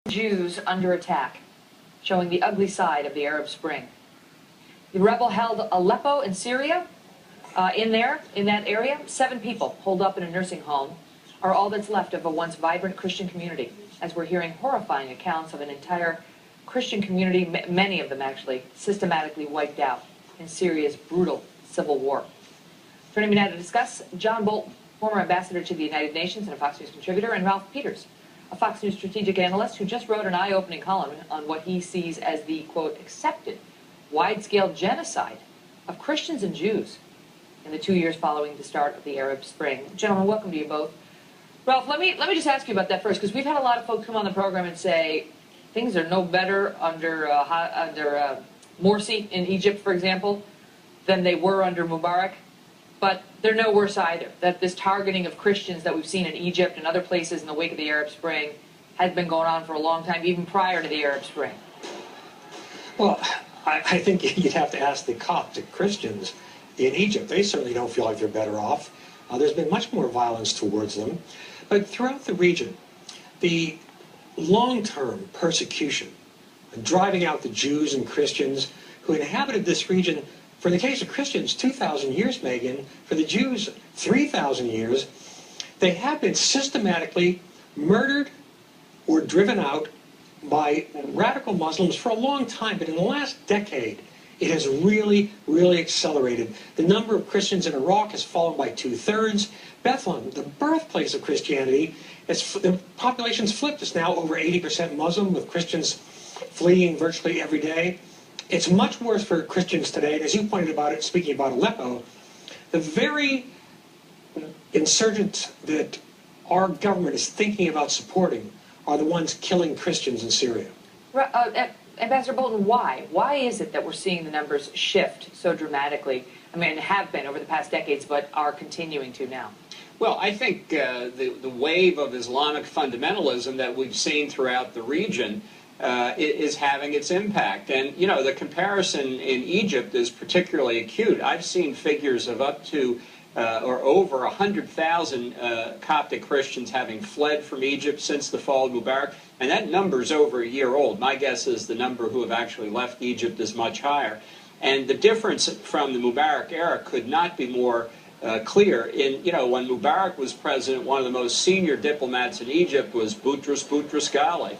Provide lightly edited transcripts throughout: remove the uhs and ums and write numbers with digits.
Jews under attack, showing the ugly side of the Arab Spring. The rebel held Aleppo in Syria. In that area, 7 people holed up in a nursing home are all that's left of a once vibrant Christian community, as we're hearing horrifying accounts of an entire Christian community, many of them actually, systematically wiped out in Syria's brutal civil war. Joining me now to discuss, John Bolton, former ambassador to the United Nations and a Fox News contributor, and Ralph Peters, a Fox News strategic analyst who just wrote an eye-opening column on what he sees as the, quote, accepted wide-scale genocide of Christians and Jews in the 2 years following the start of the Arab Spring. Gentlemen, welcome to you both. Ralph, let me just ask you about that first, because we've had a lot of folks come on the program and say things are no better under Morsi in Egypt, for example, than they were under Mubarak. But they're no worse either. That this targeting of Christians that we've seen in Egypt and other places in the wake of the Arab Spring has been going on for a long time, even prior to the Arab Spring. Well, I think you'd have to ask the Coptic Christians in Egypt. They certainly don't feel like they're better off. There's been much more violence towards them. But throughout the region, the long-term persecution, driving out the Jews and Christians who inhabited this region, for the case of Christians, 2,000 years, Megan. For the Jews, 3,000 years. They have been systematically murdered or driven out by radical Muslims for a long time. But in the last decade, it has really, really accelerated. The number of Christians in Iraq has fallen by 2/3. Bethlehem, the birthplace of Christianity, the population's flipped. It's now over 80% Muslim, with Christians fleeing virtually every day. It's much worse for Christians today, and as you pointed about it, speaking about Aleppo, the very insurgents that our government is thinking about supporting are the ones killing Christians in Syria. Ambassador Bolton, why? Why is it that we're seeing the numbers shift so dramatically? I mean, have been over the past decades, but are continuing to now. Well, I think the wave of Islamic fundamentalism that we've seen throughout the region is having its impact. And, you know, the comparison in Egypt is particularly acute. I've seen figures of up to or over 100,000 Coptic Christians having fled from Egypt since the fall of Mubarak, and that number's over a year old. My guess is the number who have actually left Egypt is much higher. And the difference from the Mubarak era could not be more clear. When Mubarak was president, one of the most senior diplomats in Egypt was Boutros Ghali,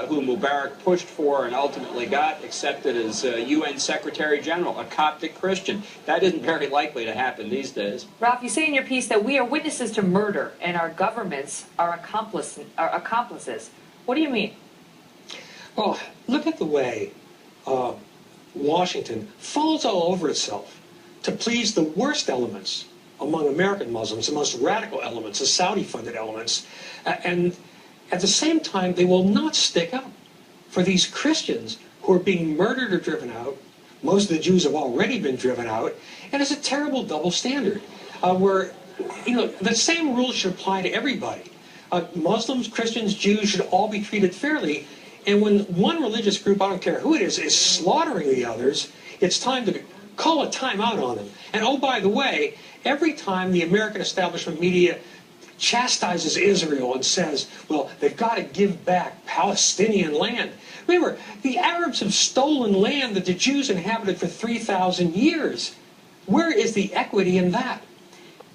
who Mubarak pushed for and ultimately got accepted as UN Secretary General, a Coptic Christian. That isn't very likely to happen these days. Ralph, you say in your piece that we are witnesses to murder and our governments are accomplices. What do you mean? Well, look at the way Washington falls all over itself to please the worst elements among American Muslims, the most radical elements, the Saudi-funded elements, and at the same time, they will not stick up for these Christians who are being murdered or driven out. Most of the Jews have already been driven out, and it's a terrible double standard where, the same rules should apply to everybody. Muslims, Christians, Jews should all be treated fairly, and when one religious group, I don't care who it is slaughtering the others, it's time to call a timeout on them. And oh, by the way, every time the American establishment media chastises Israel and says, well, they've got to give back Palestinian land. Remember, the Arabs have stolen land that the Jews inhabited for 3,000 years. Where is the equity in that?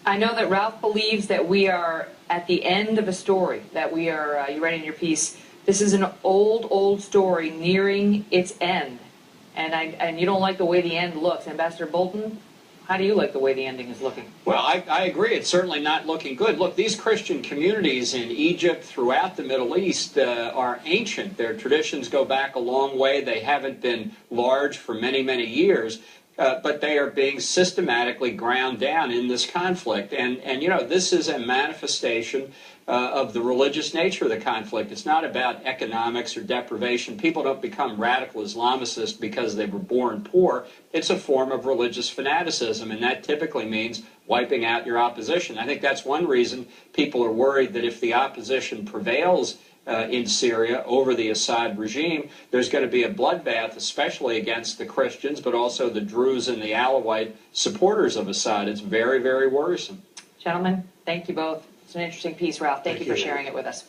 I know that Ralph believes that we are at the end of a story, that we are, you write in your piece, this is an old story nearing its end. And you don't like the way the end looks. Ambassador Bolton, how do you like the way the ending is looking? Well, I agree. It's certainly not looking good. Look, these Christian communities in Egypt, throughout the Middle East, are ancient. Their traditions go back a long way. They haven't been large for many, many years, but they are being systematically ground down in this conflict. And this is a manifestation of the religious nature of the conflict. It's not about economics or deprivation. People don't become radical Islamicists because they were born poor. It's a form of religious fanaticism, and that typically means wiping out your opposition. I think that's one reason people are worried that if the opposition prevails in Syria over the Assad regime, there's going to be a bloodbath, especially against the Christians, but also the Druze and the Alawite supporters of Assad. It's very, very worrisome. Gentlemen, thank you both. It's an interesting piece, Ralph. Thank you for sharing it with us.